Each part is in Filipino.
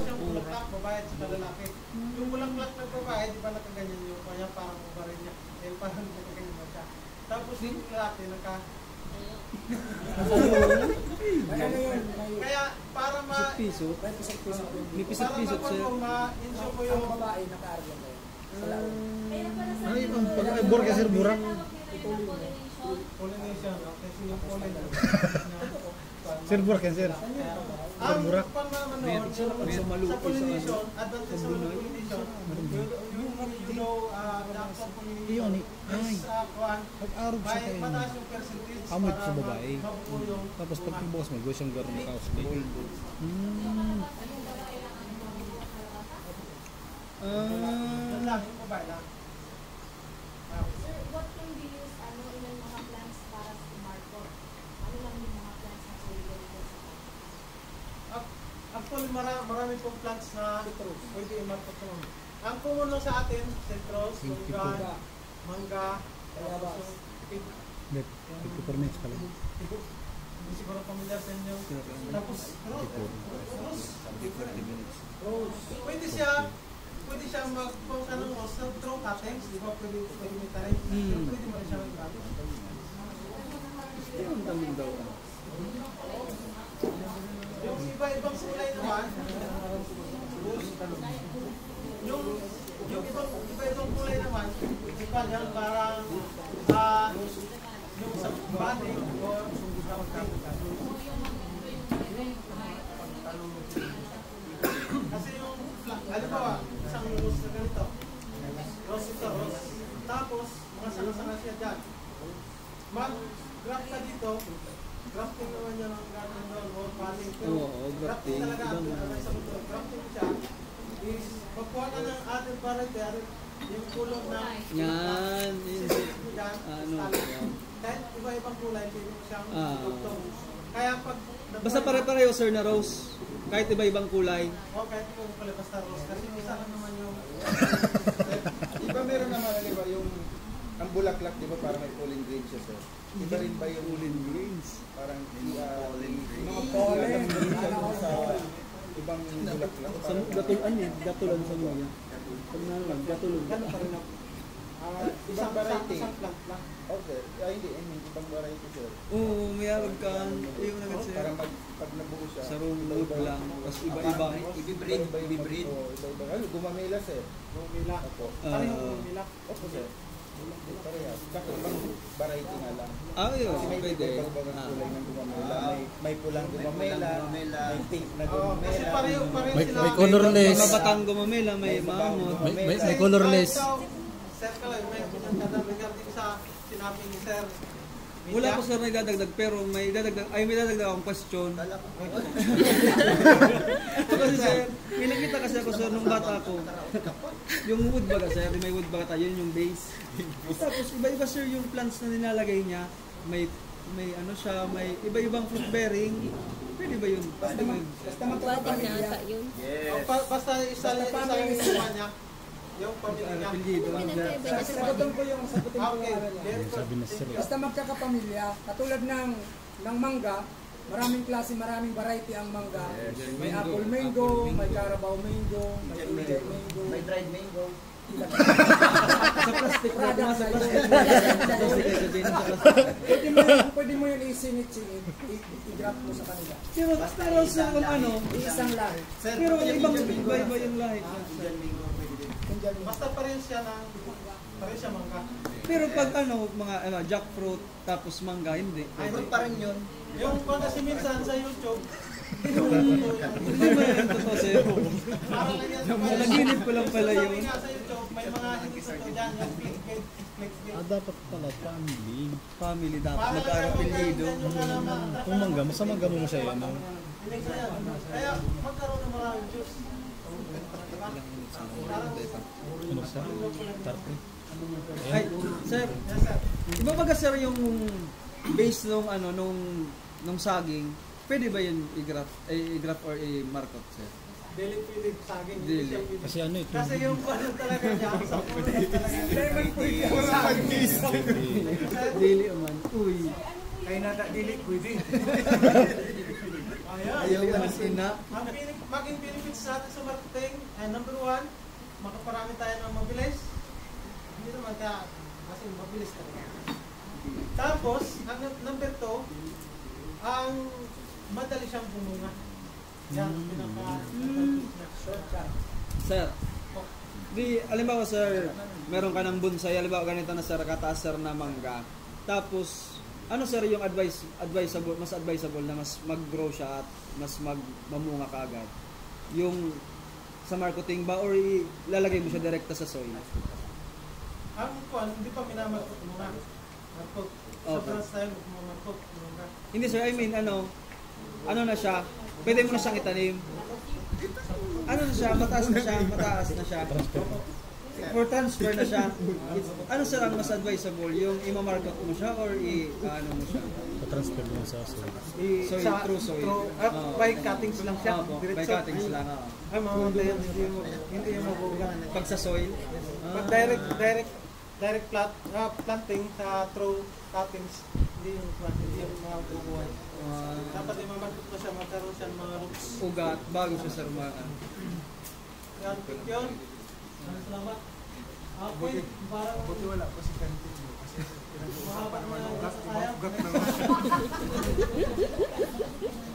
siyang bulaklak, babae at saka lalaki. Yung bulaklak na babae, di ba nakaganyan yung kanya parang ubarin niya. Eh, parang nakaganyan ba siya. Tapos yung lalaki, kaya para piso. May pisot-pisot siya. ma-insure mo yung babae naka-aryan na yun. Ano yung pag-bor kasi burak? pollination, kasi yung pollen. Sir burak yan sir. Ang burak. pamamanood sa pollination, advantage sa pollination, you know, the actual pollination is Pag-arog sa may kayo. mataas yung percentage Amot sa babae. mabuo yung Tapos pag bukas mo, gusto yung garo na kaos. lalaki, babae lang. Sir, what can be used, ilang mga plants para sa market? Ano lang yung mga plants na pwede dito sa Actually, marami pong plants na pwede i-market mo. Ang common lang sa atin, citrus, lunggan, mangga, tapos yung Hindi, 54 minutes pala. hindi siguro pamilyar sa inyo. Tapos, rose. Pwede siya mag-pause ng rose sa throw cuttings, di ba? Pwede may tarin. Pwede mo rin siya mag-gamit. Yung daming daw. Yung iba-ibang kulay naman, yung iba-ibang kulay naman, iba dyan parang yung sa body or sa kasi yung, halimbawa, isang rose na ganito, rose ito, rose. Tapos, mga sanga-sanga siya dyan. Mag-graft ka dito, grafting naman niya ng garden doon or paling. Oo, grafting. Talaga, grafting siya is, magkuha ka ng other variety, yung kulong na Yan. kahit iba-ibang kulay, pwede mo siyang dugtong. Kaya pag Basta pare-pareho sir na rose. Kahit iba-ibang kulay. kahit iba kulay basta rose. Kasi isa lang naman yung Iba meron naman, di ba, yung ang bulaklak, di ba, parang may pollen grains siya, sir. Iba rin ba yung pollen grains? Parang Mga pollen, sa ibang bulaklak. Sa gatulan eh. Gatulan sa mga. Pag nalang, gatulan. ganun pa rin ako. Ibang variety. Isang plant lang. Okay. Hindi, I mean, ibang variety, sir. Oo, may arag ka. Yung nagat sir. Parang pag nabuo siya. Sa room wood lang. Tapos iba-iba. Ibibreed. Iba-iba. Ano, gumamela, sir. Bumila. Opo. Pareho bumila. Opo, sir. Parehas. Kasi ibang variety nga lang. Yun. Kasi may Pwede. iba-ibang kulay ng gumamela. May pulang gumamela. May pink na Kasi gumamela. pareho sila. May colorless. Mga batang gumamela, may mamot. May colorless. Sir Kaloy, may pinagkadang regarding sa sinabi ni Sir. Wala ko sir na idadagdag pero may dadagdag akong question. Kasi sir, may nakita kasi ako sir nung bata ko. Yung wood baga sir, may wood baga tayo, yun yung base. Tapos iba-iba sir yung plants na nilalagay niya. May ano siya, may iba-ibang fruit bearing. Pwede ba yun? Basta magkakapamilya. Basta isa yung inuman niya. Yung pamilya niya. Sagutin ko yung sagutin ko Okay, yung very good. Basta magkakapamilya, katulad ng mangga, maraming klase, maraming variety ang mangga. May apple mango, may carabao mango, may Indian mango, may dried mango. Sa plastic na sa plastic. Pwede mo yun isingit-singit, i-drop mo sa kanila. Pero sir kung ano, Isang lahi. pero iba-iba yung lahi. Basta pareho siya mangga. Pero pag mga jackfruit tapos mangga, hindi. Fruit pa rin yun. Yung kasi minsan sa YouTube, Hindi ba yung totoo sa'yo? parang lang yan sa Nanaginip ko lang pala Sabi yun. nga sa YouTube, may mga hindi totoo dyan, yung clickbait. Dapat pala family. Family dapat nag-arapilido. Kung mangga, masama gamo mo siya yan. Kaya magkaroon ng maraming juice. Ano sa? Tarpe. Ay, sir. Iba ba sir yung base nung saging, pwede ba yun i-graft or i-market sir? Dili pilig saging. Dili. Kasi ano ito? Kasi yung ano talaga niya, sa puno talaga. Dili man. Uy. Kaya nata dili pwede. Ayan. Ina. Maging benefits natin sa marketing, number 1, makaparami tayo ng mabilis. Hindi naman kasi mabilis talaga. Tapos, ang number 2, ang madali siyang bumunga. Yan, pinaka-shortcut. Sir, alimbawa sir, meron ka ng bonsai, alimbawa ganito na sir, kataas sir na mangga. Tapos, ano sir yung mas advisable na mas mag-grow siya at mas mamunga ka agad? Yung sa marketing ba or ilalagay mo siya direkta sa soil? Ang hindi pa minamarkot muna. Markot. Sa branch tayo, markot muna. Hindi sir, I mean ano na siya, pwede mo na siyang itanim. Ano na siya, mataas na siya. For transfer na siya. Ano sir ang mas advisable? Yung i-market mo siya or ano mo siya? Pa-transfer mo sa soil. Soil, through soil. By cuttings lang siya. By cuttings lang. Ay, mamamatay yan. Hindi yung mabuga. Pag sa soil? Pag direct planting sa through cuttings, hindi yung mga bubuhay. Dapat i-market mo siya, magkaroon siya ng mga roots. Ugat, bago siya sir Yan, pick yun. Salamat. Okay, parang... Buti wala pa si Kantin mo kasi Mahaba naman ang oras na tayo.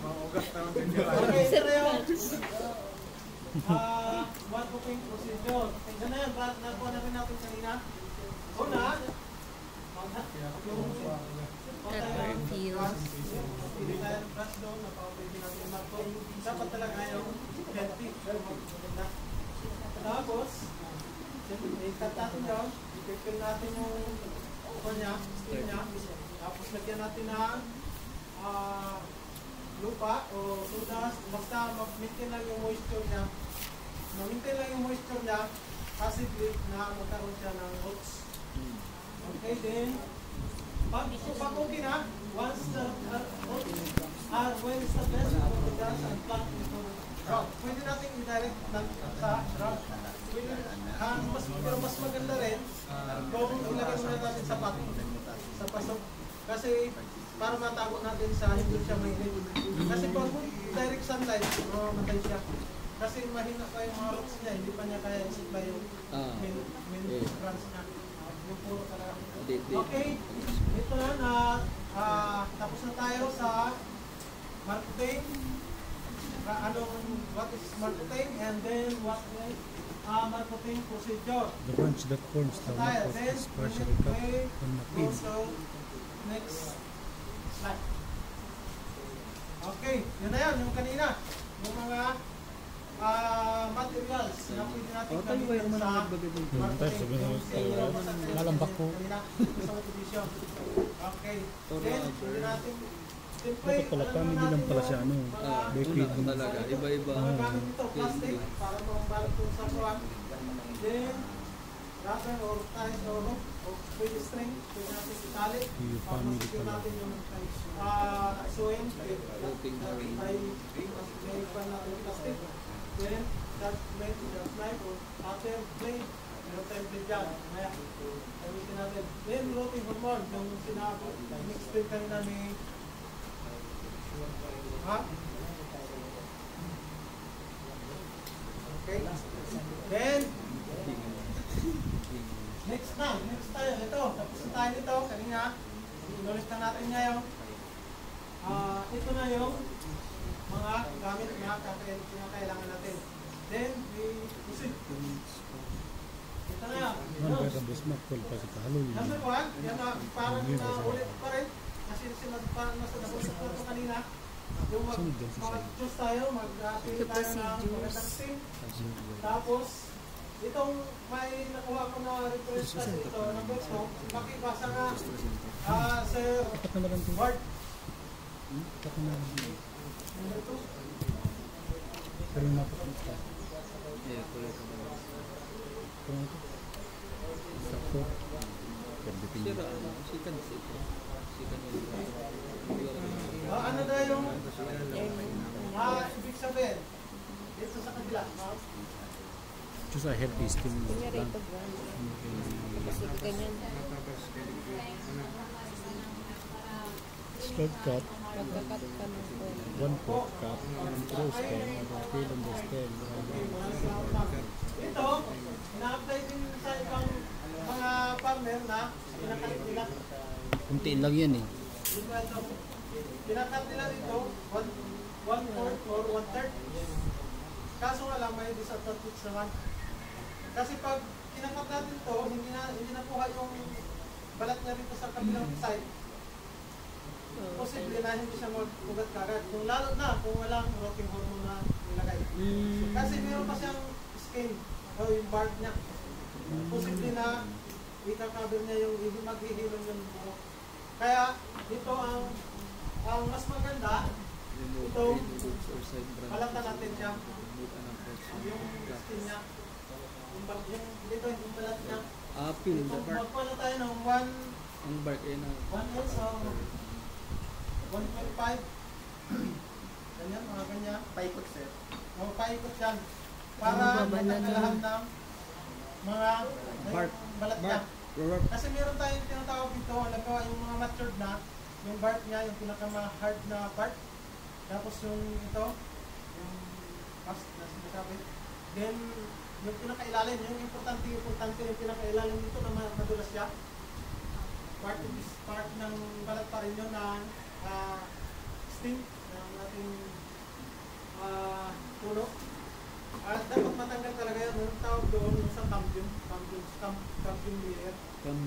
maugat naman din yun. Okay, ito na yun. One cooking procedure. Tingnan na yan, nakuha na rin natin kanina. Una, pili tayo ng brush doon, napaka-pwede natin yung marco. Dapat talaga yung healthy. Tapos, i-cut natin down, i-fill natin yung steam niya. Tapos lagyan natin ng lupa o sudas, basta mag-maintain lang yung moisture niya. Ma-maintain lang yung moisture niya, possibly na magkaroon siya ng roots. Okay, then, pag okay na, once the when is the best for the grass and plant into ground. Pwede natin i-direct sa ground. Pero mas maganda rin kung ilagay muna natin sa pato, sa pasok. Kasi para matago natin sa hindi siya mainit. Kasi pag direct sunlight, matay siya. Kasi mahina pa yung mga roots niya, hindi pa niya kaya i-supply yung main branch niya. Yung puro talaga. Okay, ito na, tapos na tayo sa marketing. What is marketing and then what is marketing procedure. The branch that forms the Then, map is partially cut on the pin. also, next slide. Okay, yun na yan, yung kanina. Yung mga materials na pwede natin gamitin sa marketing. Lalambak ko. Sa motivation. Okay, then pwede natin Dapat pala family lang pala siya, liquid. talaga, iba-iba. Gamit ito, plastic, para mabalik ito sa kuwan. Then, rubber or ties or rope, o pwede string, pwede natin itali. Yung family Secure pala. natin yung sewing, may pan natin plastic. Then, that knife or cutter blade, meron tayong blade dyan. Maya, gamitin natin. Then, rotting hormone, yung sinabi, mix-spin kanina ni Okay. Then, next tayo. Ito, tapos na tayo nito. Kanina, inulit na natin ngayon. Ito na yung mga gamit na kailangan natin. Then, we proceed. Ito na yan. Number Number 1, yan na, parang ulit pa rin. Kasi parang nasa nabusok na ito kanina. Yung mag-choose tayo, mag-pili tayo ng magandang team. Tapos, itong may nakuha ko na request kasi ito, number 2, makibasa nga, Sir Ward. Number 2. Pero napapunta. Sakto. Ano na yung ibig sabihin dito sa kabila, Choose a healthy stem. Kunyari ito brand. Kasi ganyan. Slow cut, Magkakat ka ng phone. 1/4 cup, improve stem, fill on the stem. Ito, ina-apply din sa ibang mga farmer na pinakalit nila. Kunti lang yan eh. Pinakat nila dito, 1/4 or 1/3. Kaso nga lang, may disadvantage naman. Kasi pag kinakat natin to, hindi nakuha yung balat niya dito sa kabilang side. Posible na hindi siya mag-ugat kagad. Kung lalo na, kung walang rotting hormone na nilagay. Kasi meron pa siyang skin o yung bark niya. Posible na ika-cover niya yung maghihilom yung buhok. Kaya ito ang mas maganda, ito, balatan natin siya. Yung skin niya. Dito yung balat niya. Apil, the bark. Magpala tayo ng Ang bark ay na. 1 ounce o 1.5. Ganyan, mga ganyan. Paikot, sir. O, paikot yan. Para matanggalan ng mga Bark. balat niya. Kasi meron tayong tinatawag dito, halimbawa yung mga matured na, yung bark niya, yung pinaka-hard na bark. Tapos yung ito, yung past na sinasabi. Then, yung pinaka-ilalim, yung importante yung pinaka-ilalim dito na madulas siya. Part ng balat pa rin yun na sting ng ating puno. At dapat matanggal talaga yan. Yung tawag doon yung sa cambium layer.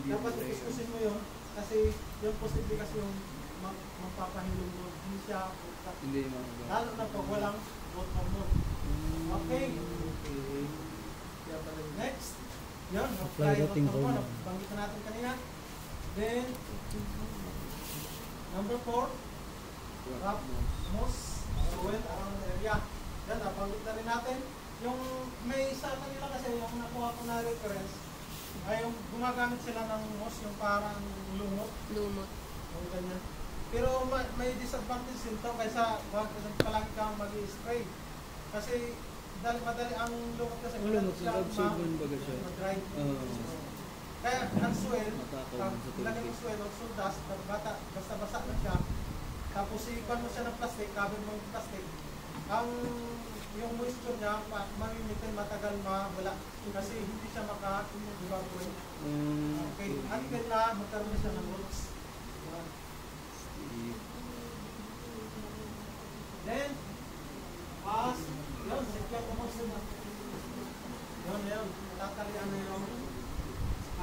Dapat ikuskusin mo yun kasi yung posible kasi yung magpapahilom mo. Hindi siya lalo na pag walang growth hormone. Okay. Next. Yan. Apply rotting hormone. Banggit natin kanina. Then, number 4, wrap moss soil around the area. Yan, nabanggit na rin natin. Yung may isa kanila kasi yung nakuha ko na reference ay yung gumagamit sila ng moss, yung parang lumot. Yung ganyan. Pero may disadvantage din to kaysa palagi kang mag-spray. Kasi madali ang lumot kasi mag-dry. Kaya ang soil, ilagay yung soil o suldas, basta-basa na siya. Tapos ipan mo siya ng plastic, cover mo yung plastic. Yung moisture niya, mamimitin matagal mawala. Kasi hindi siya maka-evaporate. Okay, until na magkaroon na siya ng roots. Then, yun, secure mo sila. Yun, tatalian na yun.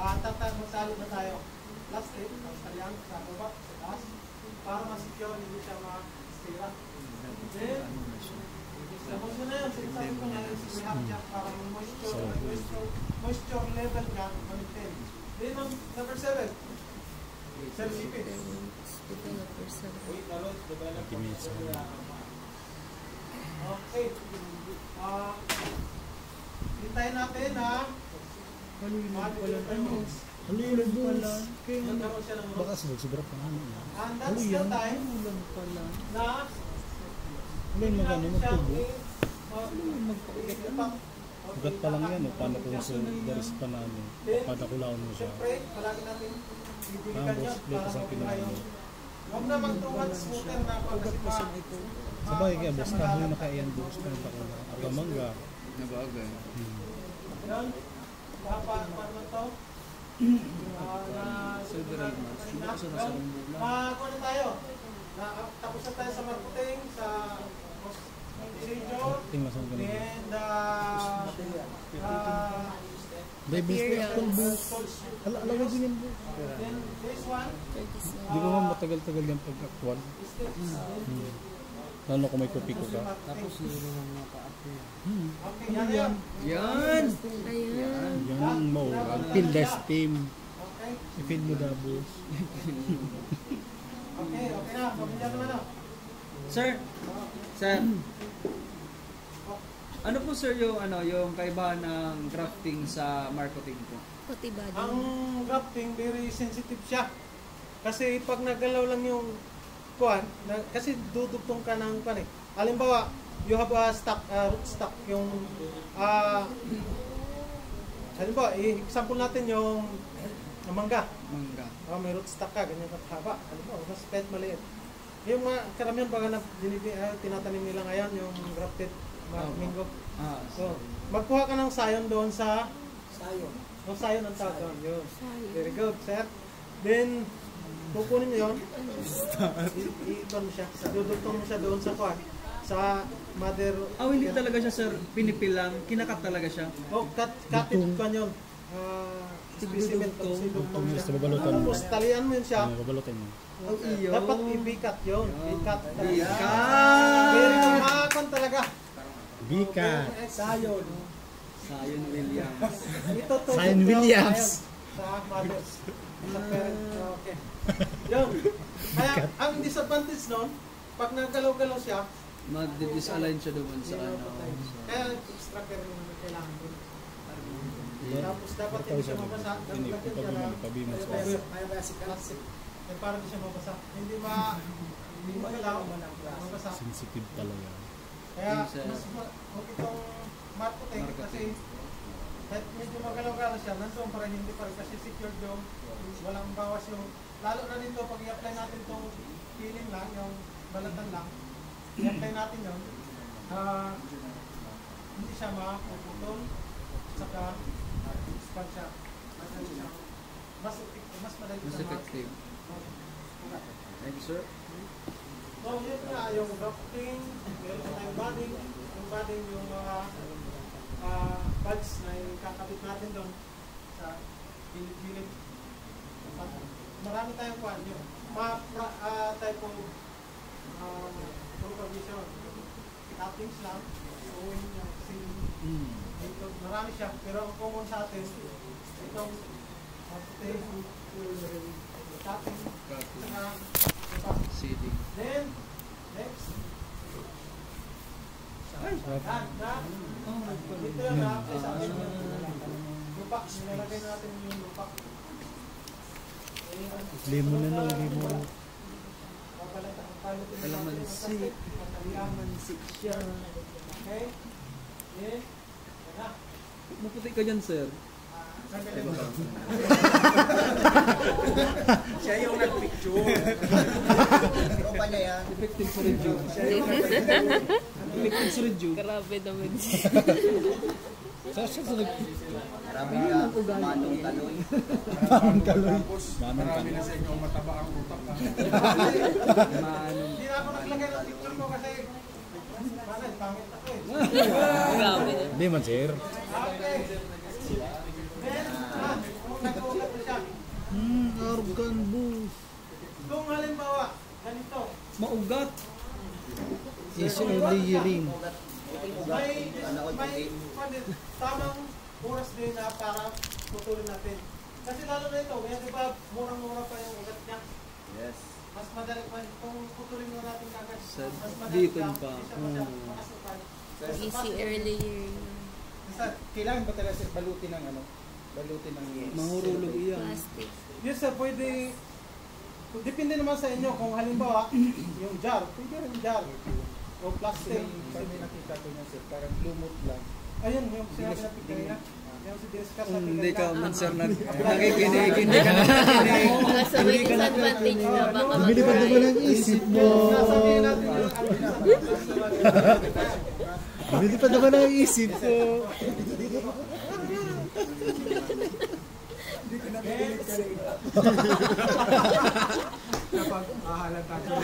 Magsalot na tayo. Plastic, tapos talian sa baba, sa taas, para ma-secure, hindi siya ma-stira. Then, moisture na yun, sinasabi ko na yun, sinihap niya para yung moisture level niya, ma-maintain. Then, number 7, self-sipid. Okay. Hintayin natin na Halilo boss. Baka sobra pa naman. and that's the time na Halilo magano magtubo. magpaugat. Ugat pa lang yan. Paano kung sa daris pa namin. Padakulaon mo siya. Siyempre, palagi natin bibilikan yun para Tapos mabuhay yung huwag naman 2 months smoother na ako kasi Sabay kaya boss kahit na kaya yan boss. Paano ko na. Agamangga. Nabagay. yun. Dapat, paano to? Several months. Hindi kasi nasa rumbo lang. Ano tayo? Tapos na tayo sa marketing, sa procedure, Tingnan sa ganun. and Dahil boss po yung boss. Alawag din yan boss. then this one, Di ba man matagal-tagal yung pag-actual? Lalo kung may kopi ko ka. Tapos yun ang mga pa-apply. okay, yan. Yan! Yan ang mo. Field test team. Okay, I-feed mo na boss. okay na. Pamilya naman na. Sir, ano po sir yung kaibahan ng grafting sa marketing po? Ang grafting, very sensitive siya. Kasi pag nagalaw lang yung kuan, kasi dudugtong ka ng kuan eh. Halimbawa, you have a stock, root stock, yung halimbawa, example natin yung mangga. Mangga. May root stock ka, ganyan kahaba. Halimbawa, mas kahit maliit. Yung mga karamihan baga na tinatanim nila ngayon, yung grafted mango. So, magkuha ka ng sayon doon sa Sayon. sayon ang tawag doon. Yun. Very good, sir. Then, kukunin mo yun. I-ikon mo siya. Dudugtong mo siya doon sa kuha. Sa mother... Hindi talaga siya, sir, pinipilang. Kinakat talaga siya. Kapit ko yun. Specimen tapos idugtong siya. Tapos talian mo yun siya. Babalutin mo. Dapat ibikat yun. Bikat talaga. Bikat! Very good. Makakon talaga. Bikat. Sayon. Sayon Williams. Ito to. Sayon Williams. Sa mothers. Sa parent. Okay. Yun. Kaya ang disadvantage nun, pag nagalaw-galaw siya, Mag-disalign siya doon sa ano. kaya extra care yung kailangan din. Tapos dapat hindi siya mabasa. Dapat natin siya lang. Ayaw ba si Kalsik? Para hindi siya mabasa. Hindi magalaw. Mabasa. Sensitive talaga. Kaya mas huwag itong marketing kasi kahit medyo magalaw-galaw siya, nandun pa rin, hindi pa rin kasi secured yung walang bawas yung, lalo na dito pag i-apply natin itong peeling lang, yung balatan lang, i-apply natin yun, hindi siya makapuputol, saka expand siya, mas madali siya effective. Thank you, sir. So yun nga, yung grafting, meron tayong budding, yung mga buds na kakabit natin doon sa gilid-gilid. Marami tayong kwan yun. Type of provision. Cuttings lang. Sewing yung dito. Marami siya. Pero ang common sa atin, itong cutting. Saka Seeding. then, next. Ito yung na-apply sa akin yung lupa. Nilalagay natin yung lupa. Lemon na lang, lemon. Kalamansi siya. Okay? Then, na. Maputi ka dyan, sir. Siya yung nag-picture. Ano pa niya yan? Effective sa review. Effective sa review. Grabe naman siya. Marami ka. Manong kaloy. Marami na sa inyo mataba ang utak. Hindi na ako naglagay ng picture ko kasi pangit ako eh. Grabe. Hindi man, sir. Okay. Then, kung nag-uulat na siya. Argan boost. Kung halimbawa, ganito. Maugat. Easy layering. May tamang oras din na para putulin natin. Kasi lalo na ito, kaya diba murang-mura pa yung ugat niya. Yes. Mas madali pa, kung putulin mo natin kagad, mas madali Dito lang. pa. Hindi siya makasukan. Easy earlier. Kailangan ba talaga sir balutin ng ano? Balutin ng Mahurulog iyan. Plastic. Yes sir, pwede. Depende naman sa inyo kung halimbawa, yung jar, pwede rin jar. O plastic. Pag may nakita ko niya sir, parang lumot lang. Ayun, yung sinabi na pigay na. Yung si Discuss na Hindi ka man, sir, nakikinig. hindi ka nakikinig. Nasa may disadvantage na baka Bumili pa naman ang isip mo. Sasabihin natin yung Bumili pa naman ang isip mo. kapag mahalata ko.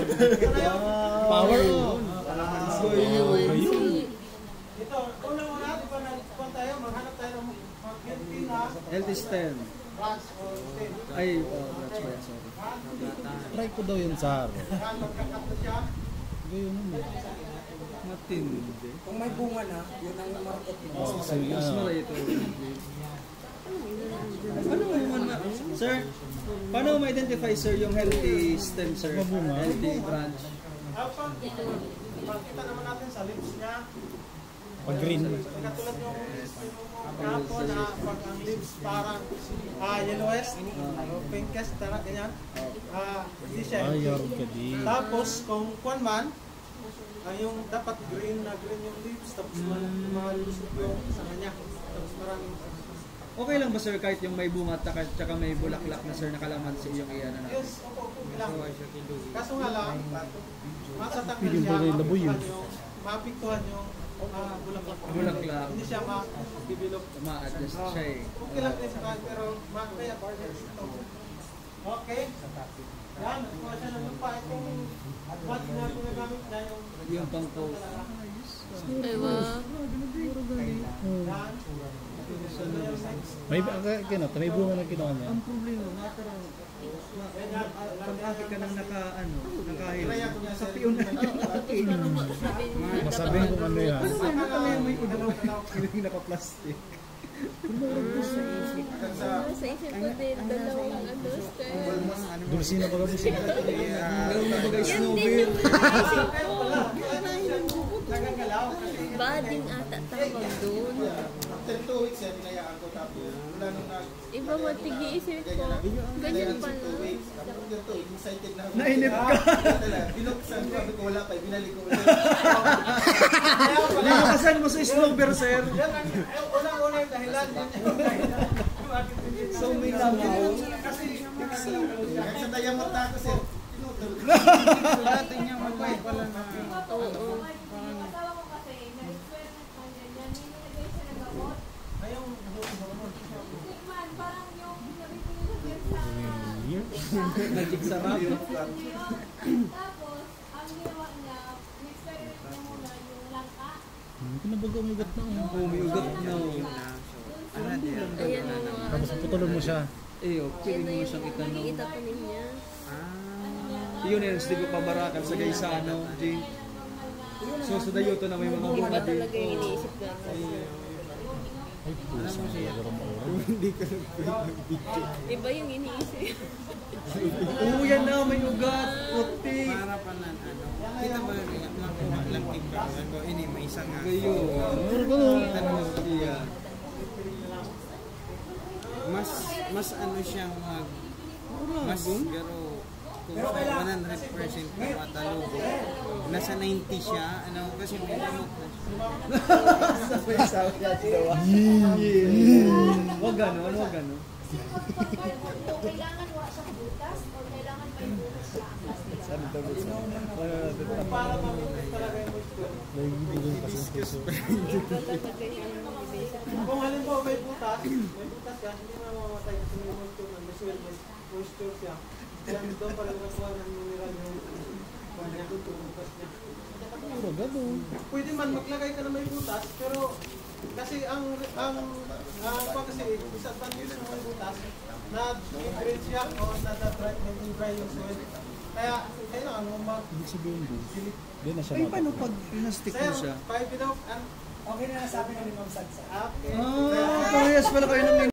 Power on. Ito, unang-una, di ba nagpuan tayo, maghanap tayo ng mag-healthy na Health is 10. branch or stem. Ay, that's why, sorry. Try ko daw yun sa araw. Yan, magkakat na siya. Gayun mo. Matindi. Kung may bunga na, yun ang market mo. Kasi Mas malay ito. Paano mo sir, paano mo ma-identify, sir, yung healthy stem, sir? Healthy branch. Makita naman natin sa lips niya. pag green. Katulad yung kapo na pag ang lips parang yellowish, pinkish, tara ganyan. Hindi siya. Ayaw ka di. Tapos kung kuwan man, yung dapat green na green yung lips, tapos malusog yung sa kanya. Tapos maraming Okay lang ba sir kahit yung may bunga at tsaka may bulaklak na sir na kalamansi yung iyan na natin? Yes, opo, okay lang. Kaso nga lang, matatanggal Pwede siya, ba rin laboy yun? maapektuhan yung bulaklak. Bulaklak. Hindi siya ma-develop. Ma-adjust siya eh. Okay lang din sa pero kaya partners ito. Okay. Yan, kuha siya ng lupa. Itong mat na ginagamit na Yung pang-post. Diba? Yan. May may bunga na kinuha niya. Ang problema, matarang pag-aki ka nang nakahila. Sa piyon na Masabihin kung ano yan. Ano ba pala yung may udaw yung naka-plastic? Sa isip ko din, dalawang ano, skirt. Dulcina ba ka busina? Gano'n na bagay Yan din snowbird. yung naisip ko. Nagagalaw kasi Bading ata tawag doon. After 2 weeks yan, hinayaan ko tapos mula nung Iba mo, tigi-isip ko. Ganyan pala. tapos yung 2 weeks, excited na ako. Nainip ka. Binuksan ko, sabi ko wala pa, binalik ko ulit. Linakasan mo sa snowbird sir. yan ang unang-una yung dahilan. So may langaw. Kasi Kahit sa diamond na ako, sir, tinutol. Oo. Yung asawa ko kasi, na-experiment man yan, nilagay siya ng gamot. ngayong Tikman, parang yung nabibigay sa Magic sarap. Tapos, ang ginawa niya, in-experiment niya muna yung langka. Kinabaga umigat na. Umiugat na. Ayan o. Tapos putulon mo siya. Eh, Yan pwede na mo yung siyang itanong. makikita pa niya. Yun yun, hindi ko pabarakan sa Gaisano, Jing. So sa Dayuto na may mga Iba bunga din. talaga yung iniisip natin. Ay, pusa. Iba yung iniisip. Oo, yan na, may ugat, puti. Harapanan kita ba nakuha lang kita ko ini may isa nga Gayo. Iya. mas ano siyang mas garo kung sa 100% matalugo nasa 90 siya ano kasi may gamot na siya. Wag ganon, wag ganon. Kung kailangan wa siyang butas o kailangan may butas siya ang plastic. para mamit talaga yung moisture. Nagigilin kasi yung puso. Iba talaga yung iniisip. Kung halimbawa may butas siya, hindi mamamatay kasi may moisture na, may moisture siya. Kaya doon pa rin nakuha ng mineral yung butas niya. Pwede man maglagay ka na may butas, pero kasi ang kasi disadvantage ng may butas na i-drain siya o na-dry yung soil. Kaya kailangan mo Ibig sabihin mo, hindi na siya Ay, paano pag pinastik mo siya? Sir, 5 without Okay na nasabi ng Ma'am Sansa. okay. Parehas pala kayo ng